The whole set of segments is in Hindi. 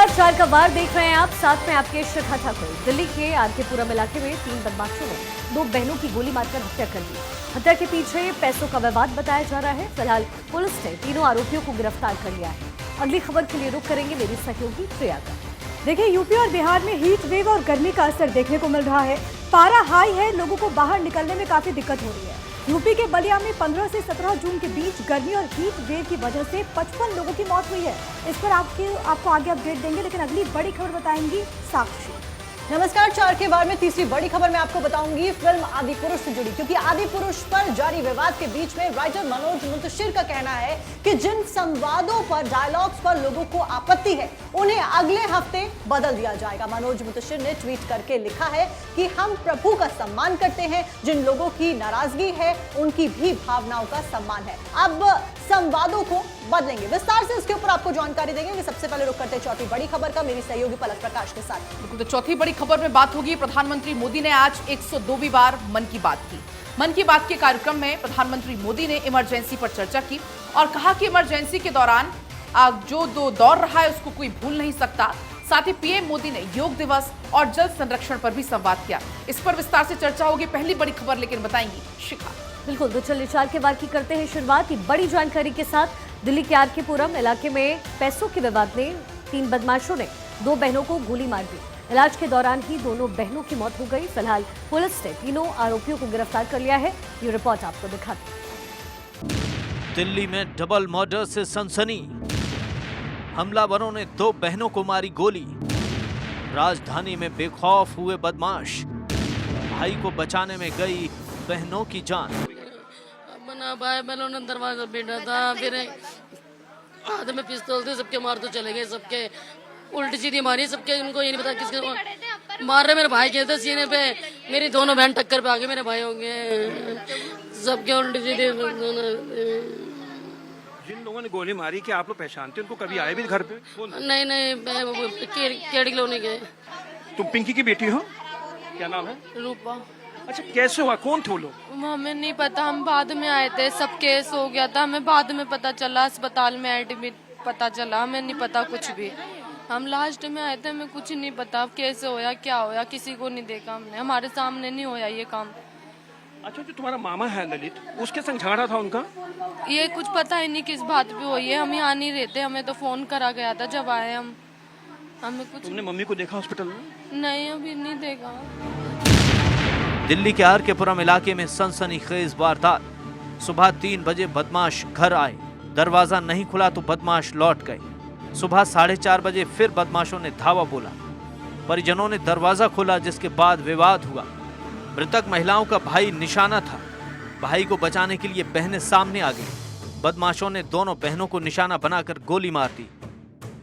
नमस्कार, 4 का वार देख रहे हैं आप, साथ में आपके श्रद्धा ठाकुर। दिल्ली के आरकेपुरम इलाके में 3 बदमाशों ने 2 बहनों की गोली मारकर हत्या कर दी। हत्या के पीछे पैसों का विवाद बताया जा रहा है। फिलहाल पुलिस ने तीनों आरोपियों को गिरफ्तार कर लिया है। अगली खबर के लिए रुख करेंगे मेरी सहयोगी प्रिया का। देखिए, यूपी और बिहार में हीट वेव और गर्मी का असर देखने को मिल रहा है। पारा हाई है, लोगों को बाहर निकलने में काफी दिक्कत हो रही है। यूपी के बलिया में 15 से 17 जून के बीच गर्मी और हीट वेव की वजह से 55 लोगों की मौत हुई है। इस पर आपको आगे अपडेट देंगे, लेकिन अगली बड़ी खबर बताएंगी साक्षी। नमस्कार, 4 के वार में तीसरी बड़ी खबर मैं आपको बताऊंगी फिल्म आदि पुरुष से जुड़ी, क्योंकि आदि पुरुष पर जारी विवाद के बीच में राइटर मनोज मुंतशिर का कहना है कि जिन संवादों पर, डायलॉग्स पर लोगों को आपत्ति है, उन्हें अगले हफ्ते बदल दिया जाएगा। मनोज मुंतशिर ने ट्वीट करके लिखा है कि हम प्रभु का सम्मान करते हैं, जिन लोगों की नाराजगी है उनकी भी भावनाओं का सम्मान है। अब संवादों को बदलेंगे। विस्तार से इसके ऊपर आपको जानकारी देंगे कि सबसे पहले रुक करते हैं चौथी बड़ी खबर का मेरी सहयोगी पलक प्रकाश के साथ। बिल्कुल, तो चौथी बड़ी खबर में बात होगी। प्रधानमंत्री मोदी ने आज 102वीं बार मन की बात की। मन की बात के कार्यक्रम में प्रधानमंत्री मोदी ने इमरजेंसी पर चर्चा की और कहा कि इमरजेंसी के दौरान जो दौर रहा है उसको कोई भूल नहीं सकता। साथ ही पीएम मोदी ने योग दिवस और जल संरक्षण पर भी संवाद किया। इस पर विस्तार से चर्चा होगी। पहली बड़ी खबर लेकिन बताएंगी शिखा। बिल्कुल, तो चलिए 4 के वार की करते हैं शुरुआत। बड़ी जानकारी के साथ दिल्ली के आरकेपुरम इलाके में पैसों के विवाद में 3 बदमाशों ने 2 बहनों को गोली मार दी। इलाज के दौरान ही दोनों बहनों की मौत हो गई। फिलहाल पुलिस ने तीनों आरोपियों को गिरफ्तार कर लिया है। ये रिपोर्ट आपको दिखाते हैं। दिल्ली में डबल मर्डर से सनसनी। हमलावरों ने 2 बहनों को मारी गोली। राजधानी में बेखौफ हुए बदमाश। भाई को बचाने में गई बहनों की जान। बना भाई बहनों ने दरवाजा पीटा था, फिर हाथ में पिस्तौल थे, सबके मार तो चले गए। सबके उल्टी सीधी मारी सबके। उनको ये नहीं पता किसके मार रहे। मेरे भाई के थे सीने पे, मेरी दोनों बहन टक्कर पे आ गए। मेरे भाई होंगे सबके उल्टी सीधी। जिन लोगों ने गोली मारी, क्या आप लोग पहचानते हैं उनको? कभी आए भी घर पे? नहीं, केड़ी कॉलोनी गए। तुम पिंकी की बेटी हो? क्या नाम है? रूपा। अच्छा, कैसे हुआ? कौन थे वो लोग? हमें नहीं पता, हम बाद में आए थे। सब केस हो गया था, हमें बाद में पता चला, अस्पताल में एडमिट पता चला। हमें नहीं पता कुछ भी। हम लास्ट में आए थे, हमें कुछ नहीं पता कैसे होया, क्या होया, किसी को नहीं देखा हमने। हमारे सामने नहीं होया ये काम। अच्छा, जो तुम्हारा मामा है ललित, उसके संग झगड़ा था उनका? ये कुछ पता ही नहीं किस बात पे हुई है। हम यहाँ नहीं रहते, हमें तो फोन करा गया था जब आए हम। हमें कुछ। तुमने मम्मी को देखा हॉस्पिटल में? नहीं, अभी नहीं देखा। दिल्ली के आरकेपुरम इलाके में सनसनीखेज वारदात। सुबह 3 बजे बदमाश घर आए। दरवाजा नहीं खुला तो बदमाश लौट गए। सुबह 4:30 बजे फिर बदमाशों ने धावा बोला। परिजनों ने दरवाजा खोला, जिसके बाद विवाद हुआ। मृतक महिलाओं का भाई निशाना था। भाई को बचाने के लिए बहनें सामने आ गई। बदमाशों ने दोनों बहनों को निशाना बनाकर गोली मार दी।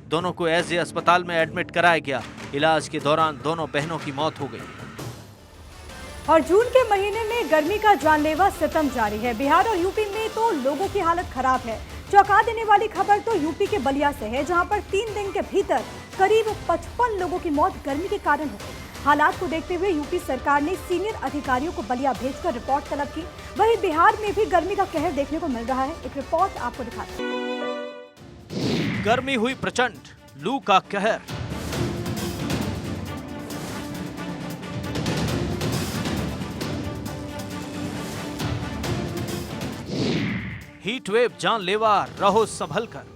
दोनों को एसजे अस्पताल में एडमिट कराया गया। इलाज के दौरान दोनों बहनों की मौत हो गई। और जून के महीने में गर्मी का जानलेवा सितम जारी है। बिहार और यूपी में तो लोगों की हालत खराब है। चौंका देने वाली खबर तो यूपी के बलिया से है, जहां पर 3 दिन के भीतर करीब 55 लोगों की मौत गर्मी के कारण हो गई। हालात को देखते हुए यूपी सरकार ने सीनियर अधिकारियों को बलिया भेजकर रिपोर्ट तलब की। वहीं बिहार में भी गर्मी का कहर देखने को मिल रहा है। एक रिपोर्ट आपको दिखाते हैं। गर्मी हुई प्रचंड, लू का कहर। हीट वेव जानलेवा, रहो संभल कर।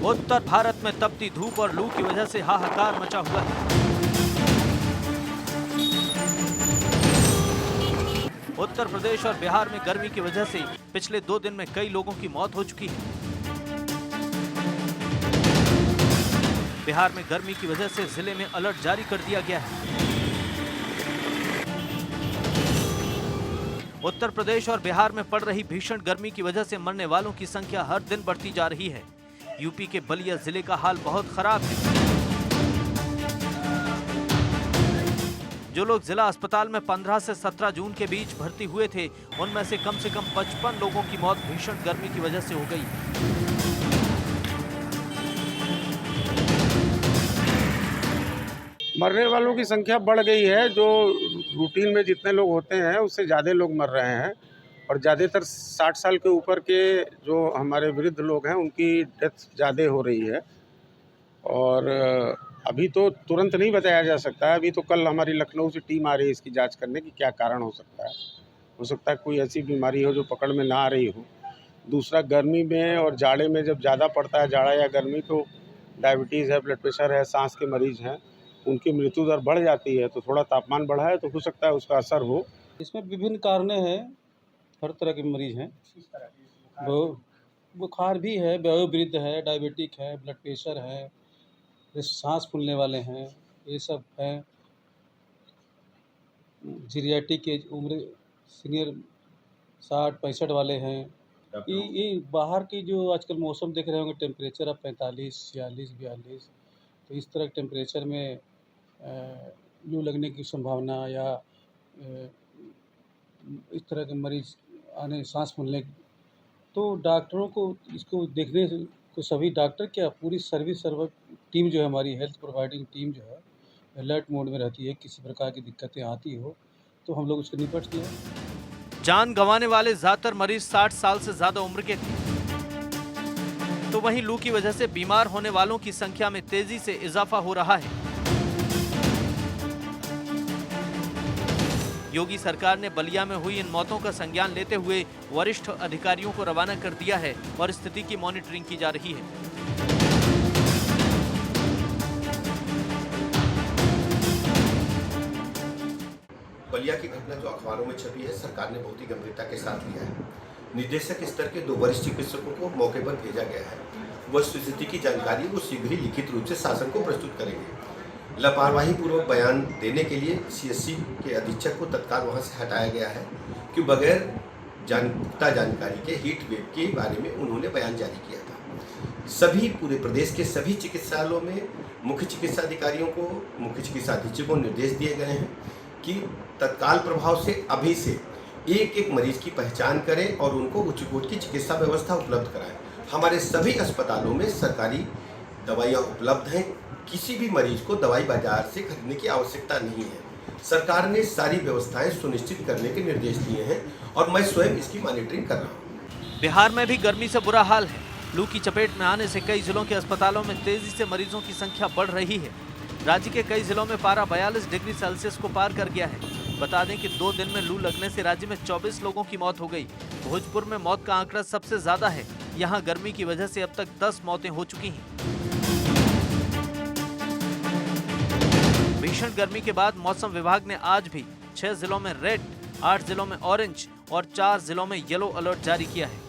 उत्तर भारत में तपती धूप और लू की वजह से हाहाकार मचा हुआ है। उत्तर प्रदेश और बिहार में गर्मी की वजह से पिछले 2 दिन में कई लोगों की मौत हो चुकी है। बिहार में गर्मी की वजह से जिले में अलर्ट जारी कर दिया गया है। उत्तर प्रदेश और बिहार में पड़ रही भीषण गर्मी की वजह से मरने वालों की संख्या हर दिन बढ़ती जा रही है। यूपी के बलिया जिले का हाल बहुत खराब है। जो लोग जिला अस्पताल में 15 से 17 जून के बीच भर्ती हुए थे, उनमें से कम 55 लोगों की मौत भीषण गर्मी की वजह से हो गई। मरने वालों की संख्या बढ़ गई है। जो रूटीन में जितने लोग होते हैं उससे ज़्यादा लोग मर रहे हैं। और ज़्यादातर 60 साल के ऊपर के जो हमारे वृद्ध लोग हैं उनकी डेथ ज़्यादा हो रही है। और अभी तो तुरंत नहीं बताया जा सकता है। अभी तो कल हमारी लखनऊ से टीम आ रही है इसकी जांच करने की क्या कारण हो सकता है। हो सकता है कोई ऐसी बीमारी हो जो पकड़ में ना आ रही हो। दूसरा, गर्मी में और जाड़े में जब ज़्यादा पड़ता है जाड़ा या गर्मी, तो डायबिटीज़ है, ब्लड प्रेशर है, सांस के मरीज़ हैं, उनकी मृत्यु दर बढ़ जाती है। तो थोड़ा तापमान बढ़ा है तो हो सकता है उसका असर हो। इसमें विभिन्न कारणें हैं, हर तरह के मरीज हैं। बुखार भी है, वयोवृद्ध है, डायबिटिक है, ब्लड प्रेशर है, सांस फूलने वाले हैं, ये सब हैं। जीरियाटिक एज उम्र सीनियर 60-65 वाले हैं। ये बाहर की जो आजकल मौसम देख रहे होंगे, टेम्परेचर अब 45, 46, 42, तो इस तरह के टेम्परेचर में लू लगने की संभावना या इस तरह के मरीज आने, सांस फूलने, तो डॉक्टरों को इसको देखने को सभी डॉक्टर क्या पूरी सर्विस टीम जो है हमारी हेल्थ प्रोवाइडिंग टीम जो है अलर्ट मोड में रहती है। किसी प्रकार की दिक्कतें आती हो तो हम लोग उसको निपटते हैं। जान गंवाने वाले ज्यादातर मरीज 60 साल से ज्यादा उम्र के थे। तो वहीं लू की वजह से बीमार होने वालों की संख्या में तेजी से इजाफा हो रहा है। योगी सरकार ने बलिया में हुई इन मौतों का संज्ञान लेते हुए वरिष्ठ अधिकारियों को रवाना कर दिया है और स्थिति की मॉनिटरिंग की जा रही है। बलिया की घटना जो अखबारों में छपी है, सरकार ने बहुत ही गंभीरता के साथ लिया है। निदेशक स्तर के 2 वरिष्ठ चिकित्सकों को मौके पर भेजा गया है। वह स्थिति की जानकारी वो शीघ्र ही लिखित रूप से शासन को प्रस्तुत करेंगे। लापरवाही पूर्वक बयान देने के लिए सीएससी के अधीक्षक को तत्काल वहां से हटाया गया है कि बगैर जानकारी के हीट वेव के बारे में उन्होंने बयान जारी किया था। सभी पूरे प्रदेश के सभी चिकित्सालयों में मुख्य चिकित्सा अधिकारियों को, मुख्य चिकित्सा अधीक्षकों को निर्देश दिए गए हैं कि तत्काल प्रभाव से अभी से एक मरीज की पहचान करें और उनको उच्च कोटि की चिकित्सा व्यवस्था उपलब्ध कराएं। हमारे सभी अस्पतालों में सरकारी दवाइयाँ उपलब्ध हैं। किसी भी मरीज को दवाई बाजार से खरीदने की आवश्यकता नहीं है। सरकार ने सारी व्यवस्थाएं सुनिश्चित करने के निर्देश दिए हैं और मैं स्वयं इसकी मॉनिटरिंग कर रहा हूँ। बिहार में भी गर्मी से बुरा हाल है। लू की चपेट में आने से कई जिलों के अस्पतालों में तेजी से मरीजों की संख्या बढ़ रही है। राज्य के कई जिलों में पारा 42 डिग्री सेल्सियस को पार कर गया है। बता दें कि 2 दिन में लू लगने से राज्य में 24 लोगों की मौत हो गई। भोजपुर में मौत का आंकड़ा सबसे ज्यादा है। यहाँ गर्मी की वजह से अब तक 10 मौतें हो चुकी हैं। भीषण गर्मी के बाद मौसम विभाग ने आज भी 6 जिलों में रेड, 8 जिलों में ऑरेंज और 4 जिलों में येलो अलर्ट जारी किया है।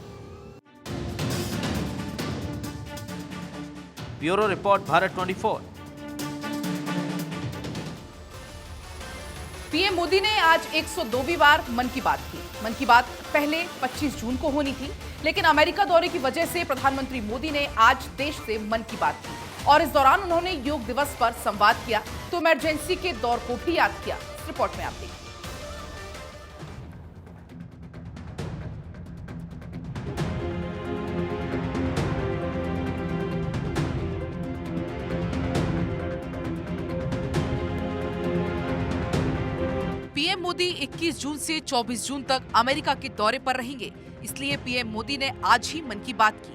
Bureau report, Bharat 24। PM Modi ने आज 102वीं बार मन की बात की। मन की बात पहले 25 जून को होनी थी, लेकिन अमेरिका दौरे की वजह से प्रधानमंत्री मोदी ने आज देश से मन की बात की और इस दौरान उन्होंने योग दिवस पर संवाद किया तो इमरजेंसी के दौर को भी याद किया। इस रिपोर्ट में आप देखिए। पीएम मोदी 21 जून से 24 जून तक अमेरिका के दौरे पर रहेंगे, इसलिए पीएम मोदी ने आज ही मन की बात की।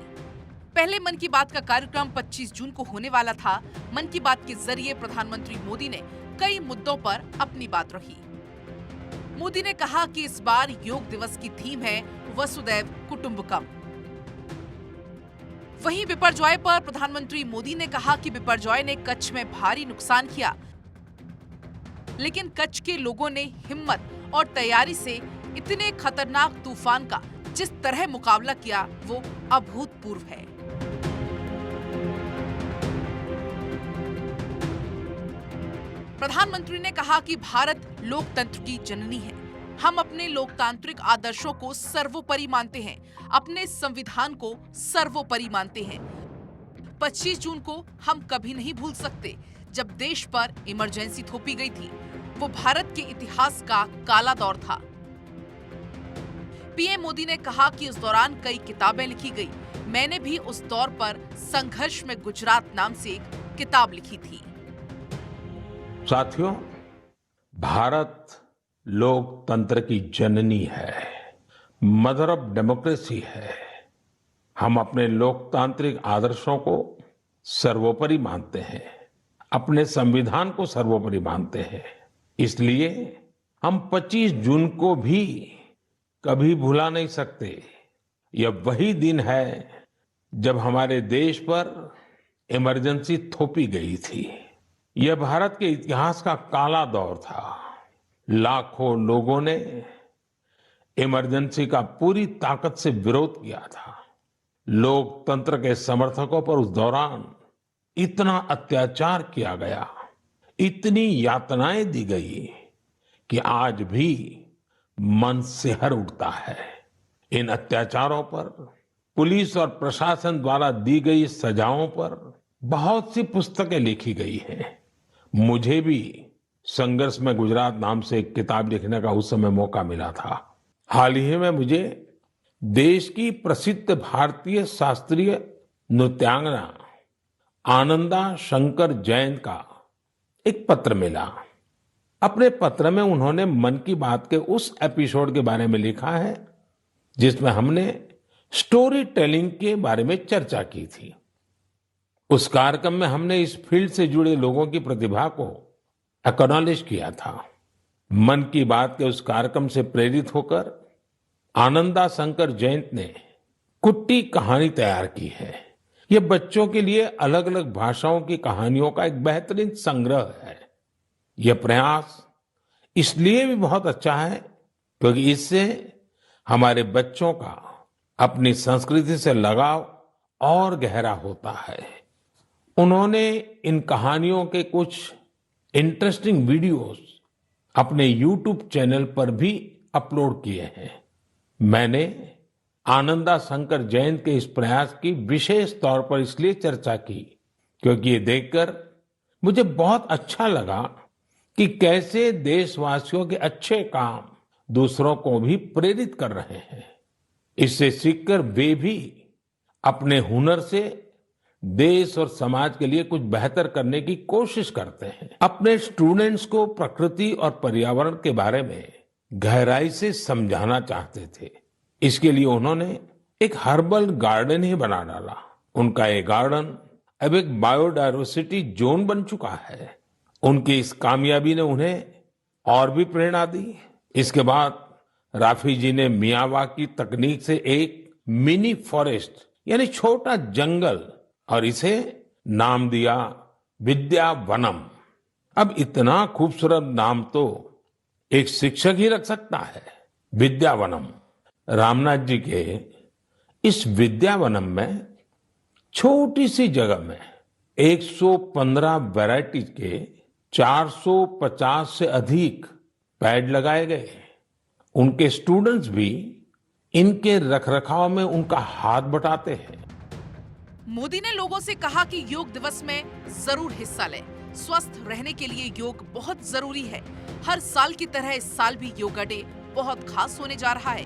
पहले मन की बात का कार्यक्रम 25 जून को होने वाला था। मन की बात के जरिए प्रधानमंत्री मोदी ने कई मुद्दों पर अपनी बात रखी। मोदी ने कहा कि इस बार योग दिवस की थीम है वसुदैव कुटुंबकम। वहीं बिपरजॉय पर प्रधानमंत्री मोदी ने कहा कि बिपरजॉय ने कच्छ में भारी नुकसान किया, लेकिन कच्छ के लोगों ने हिम्मत और तैयारी से इतने खतरनाक तूफान का जिस तरह मुकाबला किया वो अभूतपूर्व है। प्रधानमंत्री ने कहा कि भारत लोकतंत्र की जननी है। हम अपने लोकतांत्रिक आदर्शों को सर्वोपरि मानते हैं, अपने संविधान को सर्वोपरि मानते हैं। 25 जून को हम कभी नहीं भूल सकते जब देश पर इमरजेंसी थोपी गई थी। वो भारत के इतिहास का काला दौर था। पीएम मोदी ने कहा कि उस दौरान कई किताबें लिखी गई। मैंने भी उस दौर पर संघर्ष में गुजरात नाम से एक किताब लिखी थी। साथियों, भारत लोकतंत्र की जननी है। मदर ऑफ डेमोक्रेसी है। हम अपने लोकतांत्रिक आदर्शों को सर्वोपरि मानते हैं, अपने संविधान को सर्वोपरि मानते हैं। इसलिए हम 25 जून को भी कभी भुला नहीं सकते। यह वही दिन है जब हमारे देश पर इमरजेंसी थोपी गई थी। यह भारत के इतिहास का काला दौर था। लाखों लोगों ने इमरजेंसी का पूरी ताकत से विरोध किया था। लोकतंत्र के समर्थकों पर उस दौरान इतना अत्याचार किया गया, इतनी यातनाएं दी गई कि आज भी मन सिहर उठता है। इन अत्याचारों पर, पुलिस और प्रशासन द्वारा दी गई सजाओं पर बहुत सी पुस्तकें लिखी गई हैं। मुझे भी संघर्ष में गुजरात नाम से एक किताब लिखने का उस समय मौका मिला था। हाल ही में मुझे देश की प्रसिद्ध भारतीय शास्त्रीय नृत्यांगना आनंदा शंकर जैन का एक पत्र मिला। अपने पत्र में उन्होंने मन की बात के उस एपिसोड के बारे में लिखा है जिसमें हमने स्टोरी टेलिंग के बारे में चर्चा की थी। उस कार्यक्रम में हमने इस फील्ड से जुड़े लोगों की प्रतिभा को एक्नॉलेज किया था। मन की बात के उस कार्यक्रम से प्रेरित होकर आनंदा शंकर जैन ने कुट्टी कहानी तैयार की है। ये बच्चों के लिए अलग अलग भाषाओं की कहानियों का एक बेहतरीन संग्रह है। यह प्रयास इसलिए भी बहुत अच्छा है क्योंकि इससे हमारे बच्चों का अपनी संस्कृति से लगाव और गहरा होता है। उन्होंने इन कहानियों के कुछ इंटरेस्टिंग वीडियोस अपने YouTube चैनल पर भी अपलोड किए हैं। मैंने आनंदा शंकर जैन के इस प्रयास की विशेष तौर पर इसलिए चर्चा की क्योंकि ये देखकर मुझे बहुत अच्छा लगा कि कैसे देशवासियों के अच्छे काम दूसरों को भी प्रेरित कर रहे हैं। इससे सीखकर वे भी अपने हुनर से देश और समाज के लिए कुछ बेहतर करने की कोशिश करते हैं। अपने स्टूडेंट्स को प्रकृति और पर्यावरण के बारे में गहराई से समझाना चाहते थे। इसके लिए उन्होंने एक हर्बल गार्डन ही बना डाला। उनका ये गार्डन अब एक बायोडायवर्सिटी जोन बन चुका है। उनकी इस कामयाबी ने उन्हें और भी प्रेरणा दी। इसके बाद राफी जी ने मियावाकी तकनीक से एक मिनी फॉरेस्ट यानी छोटा जंगल और इसे नाम दिया विद्यावनम। अब इतना खूबसूरत नाम तो एक शिक्षक ही रख सकता है, विद्यावनम। रामनाथ जी के इस विद्यावनम में छोटी सी जगह में 115 वैरायटी के 450 से अधिक पेड़ लगाए गए। उनके स्टूडेंट्स भी इनके रखरखाव में उनका हाथ बटाते हैं। मोदी ने लोगों से कहा कि योग दिवस में जरूर हिस्सा लें। स्वस्थ रहने के लिए योग बहुत जरूरी है। हर साल की तरह इस साल भी योगा डे बहुत खास होने जा रहा है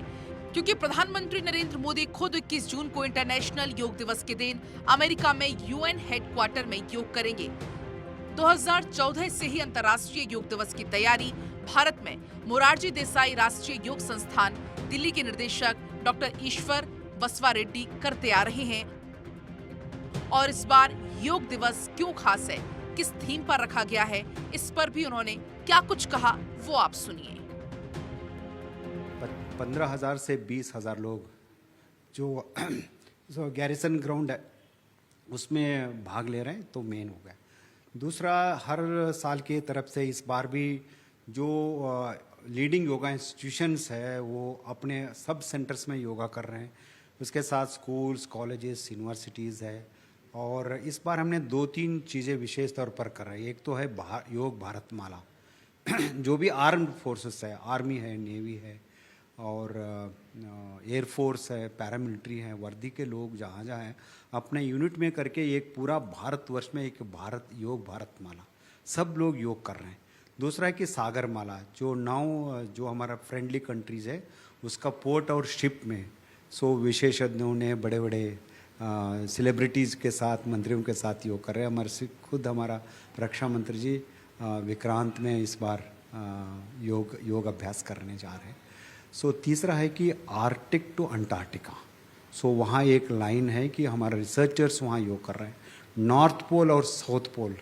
क्योंकि प्रधानमंत्री नरेंद्र मोदी खुद 21 जून को इंटरनेशनल योग दिवस के दिन अमेरिका में UN हेडक्वार्टर में योग करेंगे। 2014 से ही अंतर्राष्ट्रीय योग दिवस की तैयारी भारत में मोरारजी देसाई राष्ट्रीय योग संस्थान दिल्ली के निदेशक डॉक्टर ईश्वर बसवा रेड्डी करते आ रहे हैं। और इस बार योग दिवस क्यों खास है, किस थीम पर रखा गया है, इस पर भी उन्होंने क्या कुछ कहा वो आप सुनिए। 15,000 से 20,000 लोग जो गैरिसन ग्राउंड है उसमें भाग ले रहे हैं, तो मेन हो गया। दूसरा, हर साल की तरफ से इस बार भी जो लीडिंग योगा इंस्टीट्यूशंस है वो अपने सब सेंटर्स में योगा कर रहे हैं। उसके साथ स्कूल्स, कॉलेजेस, यूनिवर्सिटीज़ है। और इस बार हमने 2-3 चीज़ें विशेष तौर पर कर रहे हैं। एक तो है योग भारत माला जो भी आर्म्ड फोर्सेस है, आर्मी है, नेवी है और एयरफोर्स है, पैरामिलिट्री है, वर्दी के लोग जहाँ जहाँ हैं अपने यूनिट में करके एक पूरा भारतवर्ष में एक योग भारत माला सब लोग योग कर रहे हैं। दूसरा है कि सागर माला जो हमारा फ्रेंडली कंट्रीज़ है उसका पोर्ट और शिप में विशेषज्ञों ने बड़े बड़े सेलिब्रिटीज़ के साथ, मंत्रियों के साथ योग कर रहे हैं। खुद हमारा रक्षा मंत्री जी विक्रांत में इस बार योग अभ्यास करने जा रहे हैं। सो तीसरा है कि आर्कटिक टू अंटार्कटिका, सो वहाँ एक लाइन है कि हमारे रिसर्चर्स वहाँ योग कर रहे हैं। नॉर्थ पोल और साउथ पोल,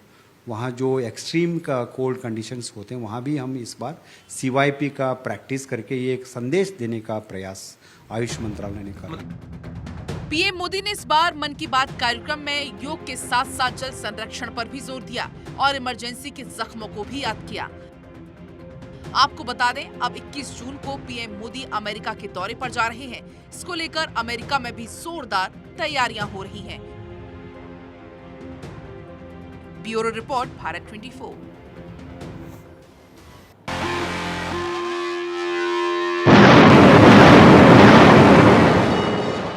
वहाँ जो एक्सट्रीम का कोल्ड कंडीशंस होते हैं, वहाँ भी हम इस बार CYP का प्रैक्टिस करके ये एक संदेश देने का प्रयास आयुष मंत्रालय ने करा। पीएम मोदी ने इस बार मन की बात कार्यक्रम में योग के साथ साथ जल संरक्षण पर भी जोर दिया और इमरजेंसी के जख्मों को भी याद किया। आपको बता दें, अब 21 जून को पीएम मोदी अमेरिका के दौरे पर जा रहे हैं। इसको लेकर अमेरिका में भी जोरदार तैयारियां हो रही हैं। Bureau report, Bharat 24।